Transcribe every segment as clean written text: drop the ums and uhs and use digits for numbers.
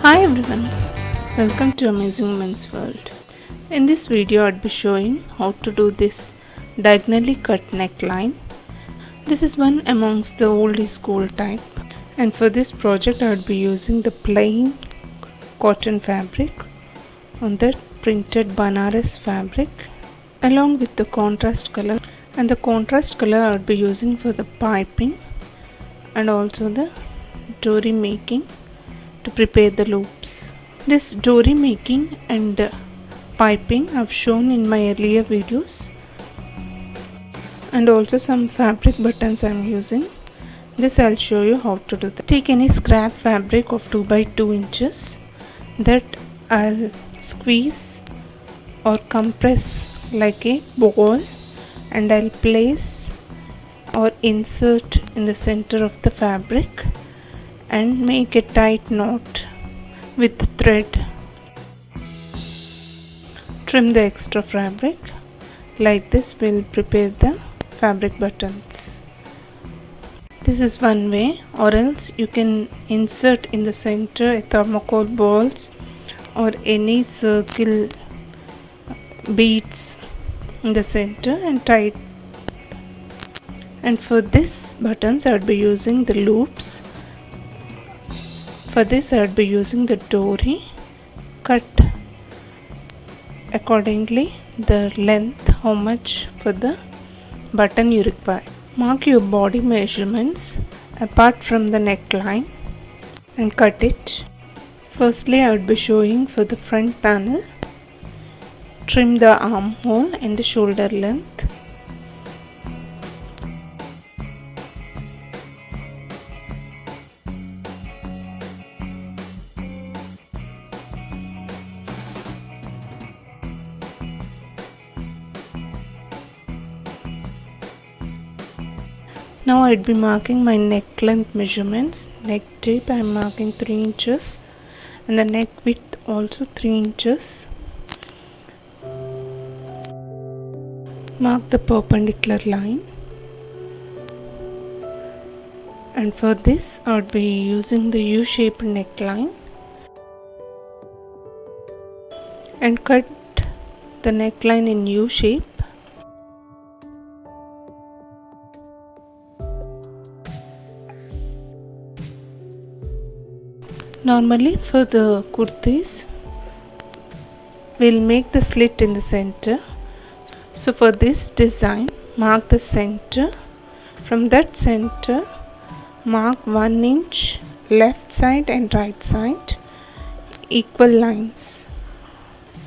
Hi everyone, welcome to Amazing Women's World. In this video I'd be showing how to do this diagonally cut neckline. This is one amongst the oldie school type, and for this project I'd be using the plain cotton fabric on the printed Banaras fabric along with the contrast color, and the contrast color I'd be using for the piping and also the dory making to prepare the loops. This dory making and piping I've shown in my earlier videos, and also some fabric buttons I'm using. This I'll show you how to do that. Take any scrap fabric of 2 by 2 inches that I'll squeeze or compress like a ball, and I'll place or insert in the center of the fabric and make a tight knot with thread. Trim the extra fabric. Like this we'll prepare the fabric buttons. This is one way, or else you can insert in the center a thermocol balls or any circle beads in the center and tie it. And for this buttons I would be using the loops. For this I would be using the dory. Cut accordingly the length, how much for the button you require. Mark your body measurements apart from the neckline and cut it. Firstly I would be showing for the front panel. Trim the armhole and the shoulder length. Now I'd be marking my neck length measurements. Neck tape I am marking 3 inches and the neck width also 3 inches. Mark the perpendicular line, and for this I would be using the U-shaped neckline and cut the neckline in U shape. Normally for the kurtis we'll make the slit in the center. So for this design mark the center. From that center mark 1 inch left side and right side equal lines.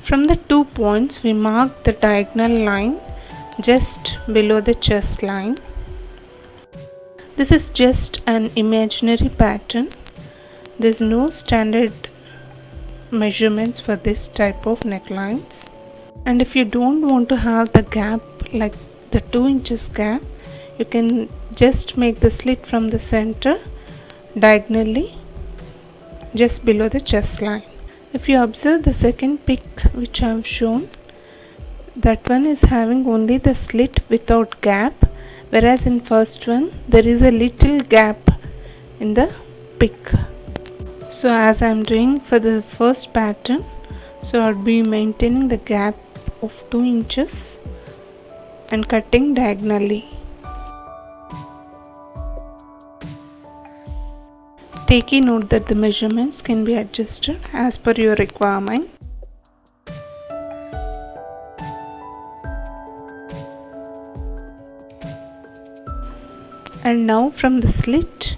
From the 2 points we mark the diagonal line just below the chest line. This is just an imaginary pattern. There's no standard measurements for this type of necklines, and if you don't want to have the gap like the 2 inches gap, you can just make the slit from the center diagonally just below the chest line. If you observe the second pic which I have shown, that one is having only the slit without gap, whereas in first one there is a little gap in the pic. So as I am doing for the first pattern, so I will be maintaining the gap of 2 inches and cutting diagonally. Take a note that the measurements can be adjusted as per your requirement. And now from the slit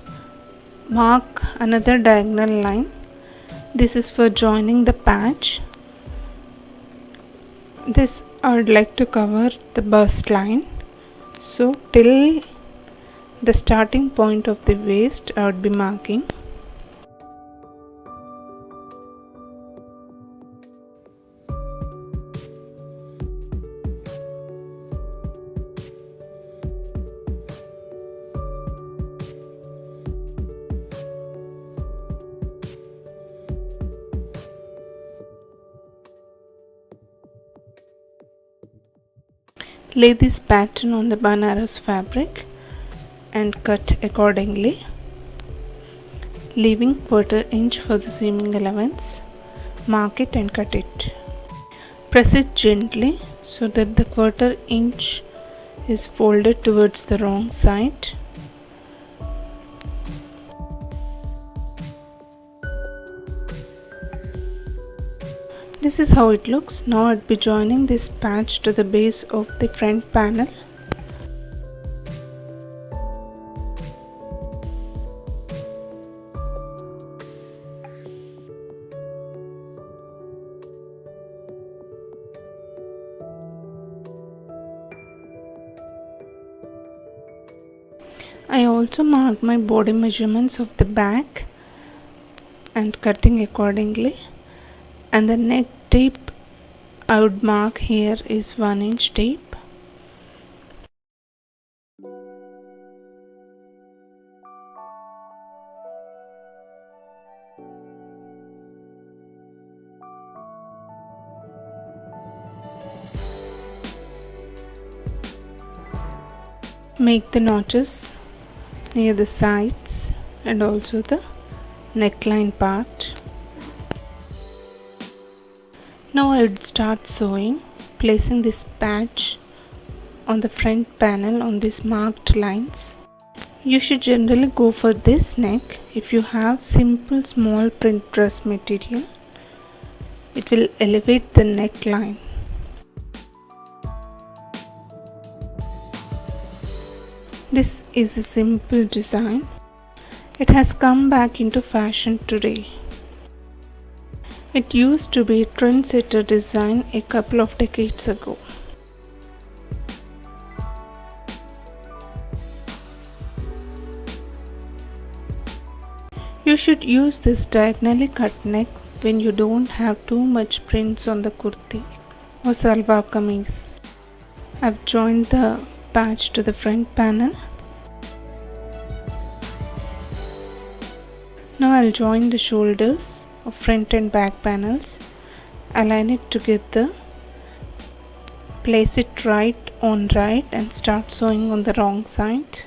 mark another diagonal line. This is for joining the patch. This I would like to cover the bust line. So till the starting point of the waist I would be marking. Lay this pattern on the Banaras fabric and cut accordingly. leaving 1/4 inch for the seaming allowance. Mark it and cut it. Press it gently so that the 1/4 inch is folded towards the wrong side. This is how it looks. Now I'd be joining this patch to the base of the front panel. I also marked my body measurements of the back and cutting accordingly, and the neck tape I would mark here is 1 inch tape. Make the notches near the sides and also the neckline part. Now I would start sewing, placing this patch on the front panel on these marked lines. You should generally go for this neck. If you have simple small print dress material, it will elevate the neckline. This is a simple design. It has come back into fashion today. It used to be a trendsetter design a couple of decades ago. You should use this diagonally cut neck when you don't have too much prints on the kurti or salwar kameez. I've joined the patch to the front panel. Now I'll join the shoulders of front and back panels, align it together, place it right on right and start sewing on the wrong side.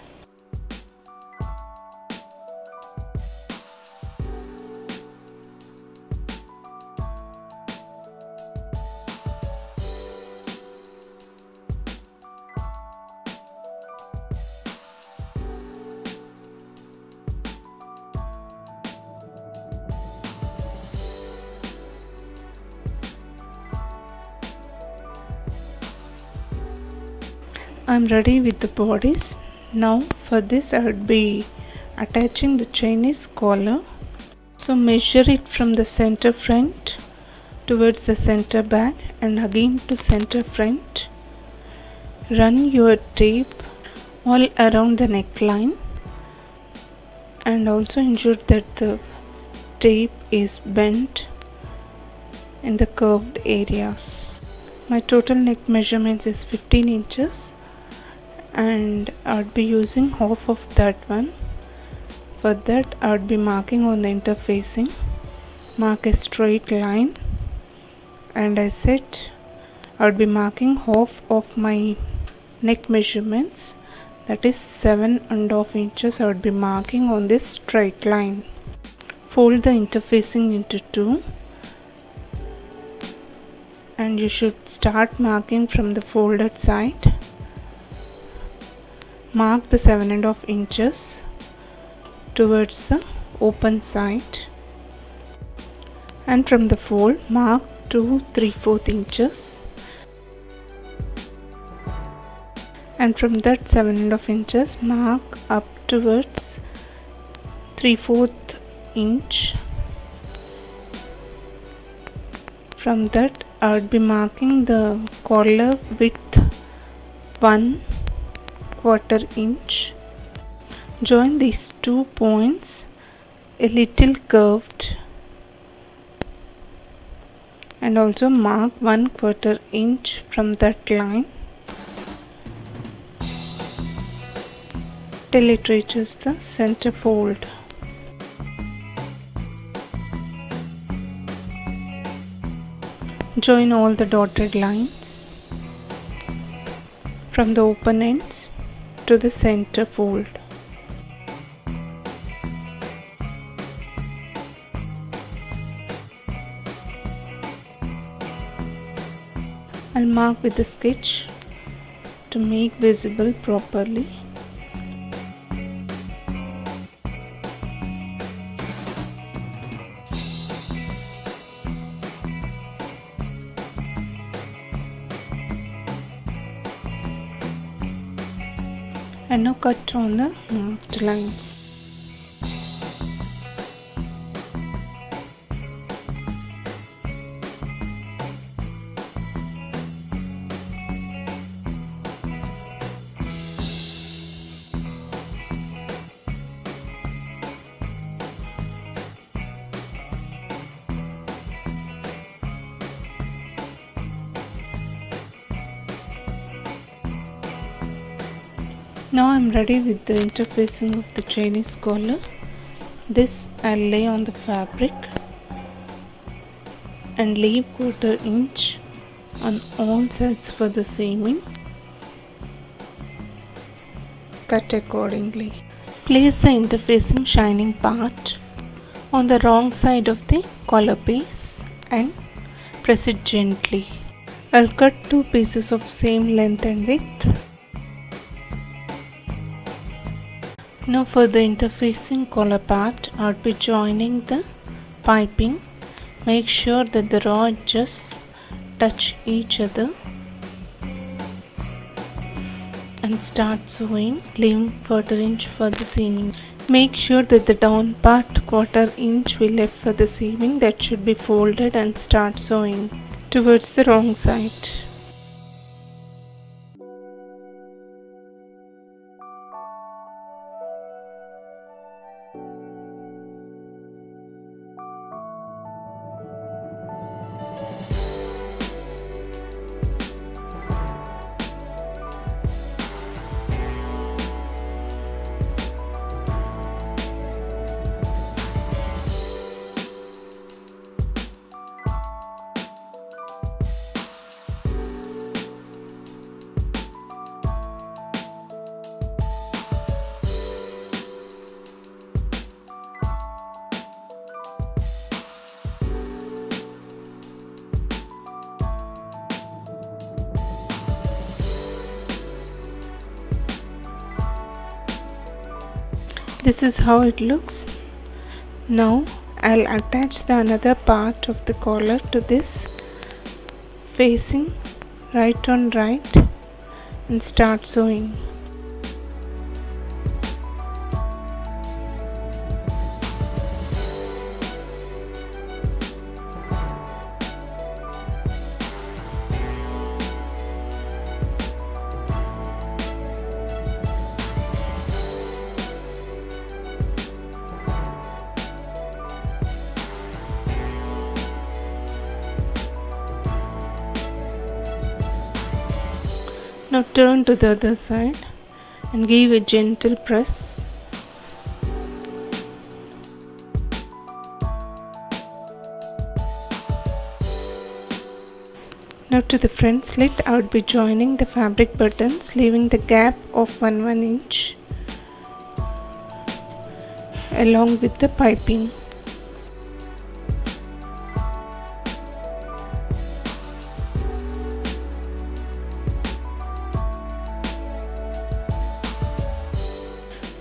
I'm ready with the bodies. Now for this I would be attaching the Chinese collar. So measure it from the center front towards the center back and again to center front. Run your tape all around the neckline and also ensure that the tape is bent in the curved areas. My total neck measurements is 15 inches. And I would be using half of that one. For that I would be marking on the interfacing. Mark a straight line, and I said I would be marking half of my neck measurements, that is 7.5 inches. I would be marking on this straight line. Fold the interfacing into 2 and you should start marking from the folded side. Mark the 7.5 inches towards the open side, and from the fold mark to 3/4 inches, and from that 7.5 inches mark up towards 3/4 inch. From that I would be marking the collar width 1/4 inch. Join these 2 points a little curved and also mark 1/4 inch from that line till it reaches the center fold. Join all the dotted lines from the open ends to the center fold. I'll mark with the sketch to make visible properly. And now cut on the marked lines. Now I'm ready with the interfacing of the Chinese collar. This I'll lay on the fabric and leave 1/4 inch on all sides for the seaming. Cut accordingly. Place the interfacing shining part on the wrong side of the collar piece and press it gently. I'll cut 2 pieces of same length and width. Now for the interfacing collar part, I'll be joining the piping. Make sure that the raw edges touch each other and start sewing, leaving 1/4 inch for the seaming. Make sure that the down part 1/4 inch we left for the seaming, that should be folded, and start sewing towards the wrong side. This is how it looks. Now I'll attach the another part of the collar to this, facing right on right, and start sewing. Now turn to the other side and give a gentle press. Now to the front slit, I would be joining the fabric buttons, leaving the gap of 1 inch along with the piping.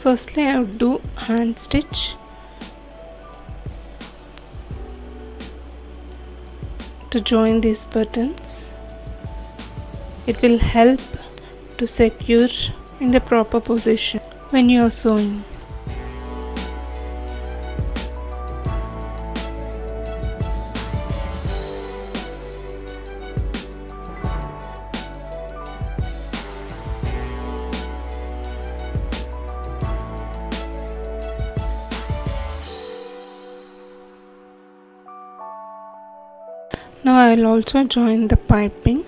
Firstly, I would do hand stitch to join these buttons. It will help to secure in the proper position when you are sewing. Now I will also join the piping,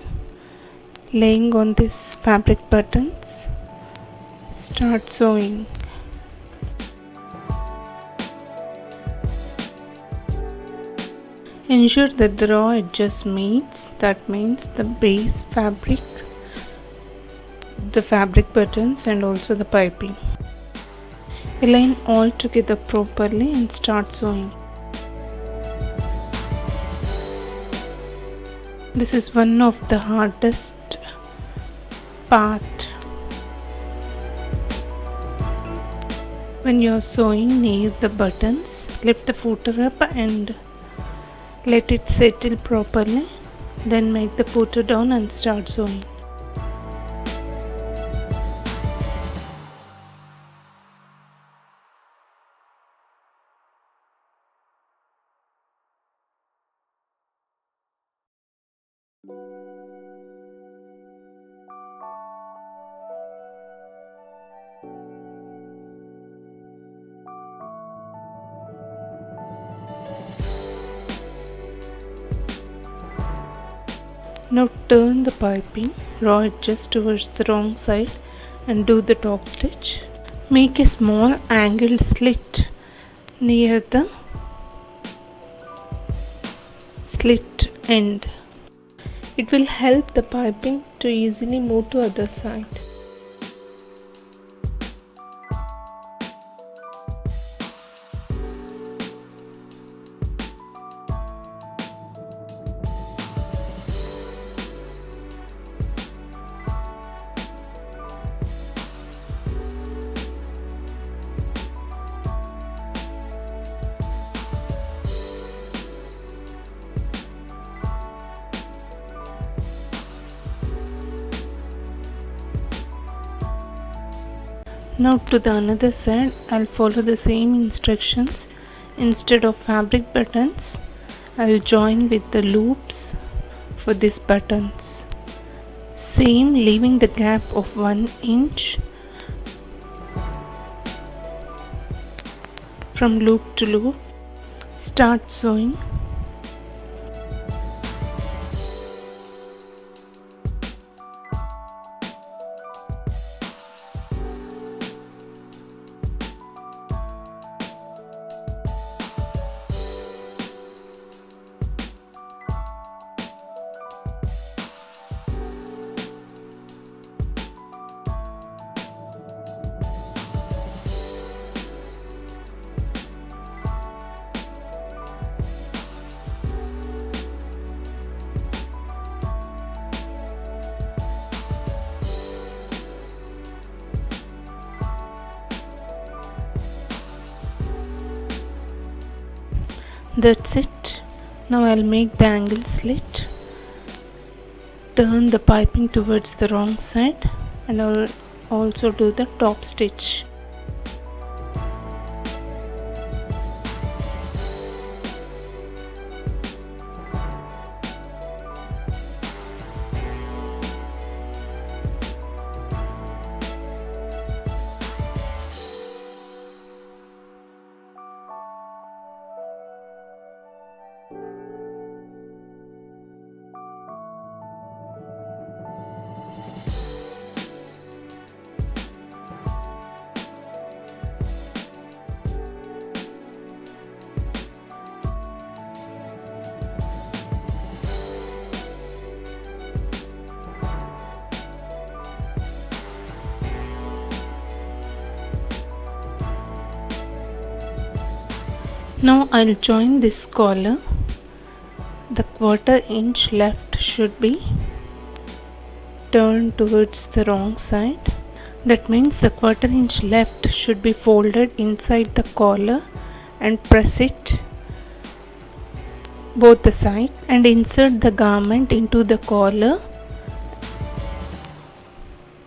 laying on this fabric buttons. Start sewing. Ensure that the raw edges meets, that means the base fabric, the fabric buttons, and also the piping. Align all together properly and start sewing. This is one of the hardest part when you are sewing near the buttons. Lift the footer up and let it settle properly, then make the footer down and start sewing. Now turn the piping, draw it just towards the wrong side and do the top stitch. Make a small angled slit near the slit end. It will help the piping to easily move to other side. Now to the another side, I'll follow the same instructions. Instead of fabric buttons, I'll join with the loops for these buttons. Same, leaving the gap of 1 inch from loop to loop. Start sewing. That's it. Now I'll make the angle slit. Turn the piping towards the wrong side and I'll also do the top stitch. Now I'll join this collar. The 1/4 inch left should be turned towards the wrong side. That means the 1/4 inch left should be folded inside the collar and press it both the sides and insert the garment into the collar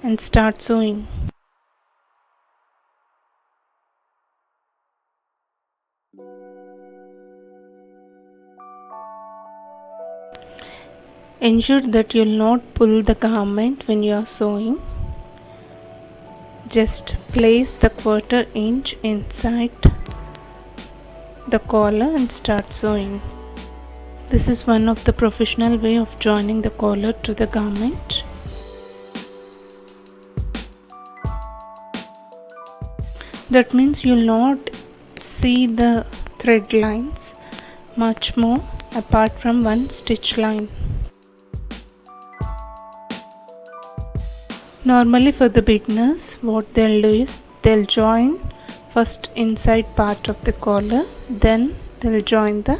and start sewing. Ensure that you will not pull the garment when you are sewing. Just place the 1/4 inch inside the collar and start sewing. This is one of the professional way of joining the collar to the garment. That means you will not see the thread lines much more apart from one stitch line. Normally for the beginners, what they'll do is they'll join first inside part of the collar, then they'll join the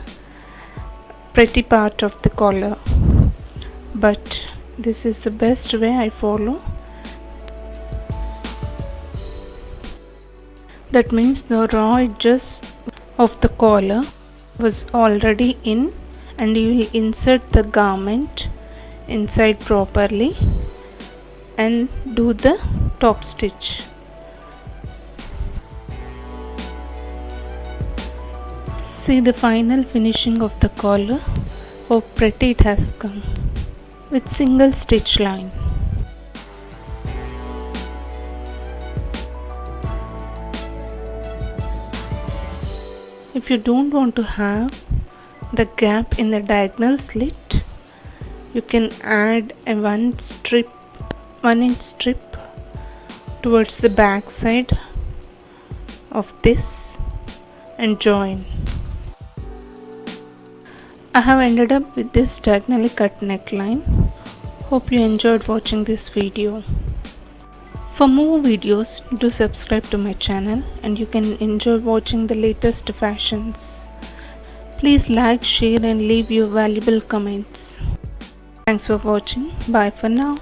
pretty part of the collar. but this is the best way I follow. That means the raw edges of the collar was already in, and you will insert the garment inside properly and do the top stitch. See the final finishing of the collar, how pretty it has come with single stitch line. If you don't want to have the gap in the diagonal slit, you can add a 1 inch strip towards the back side of this and join. I have ended up with this diagonally cut neckline. Hope you enjoyed watching this video. For more videos, do subscribe to my channel and you can enjoy watching the latest fashions. Please like, share and leave your valuable comments. Thanks for watching. Bye for now.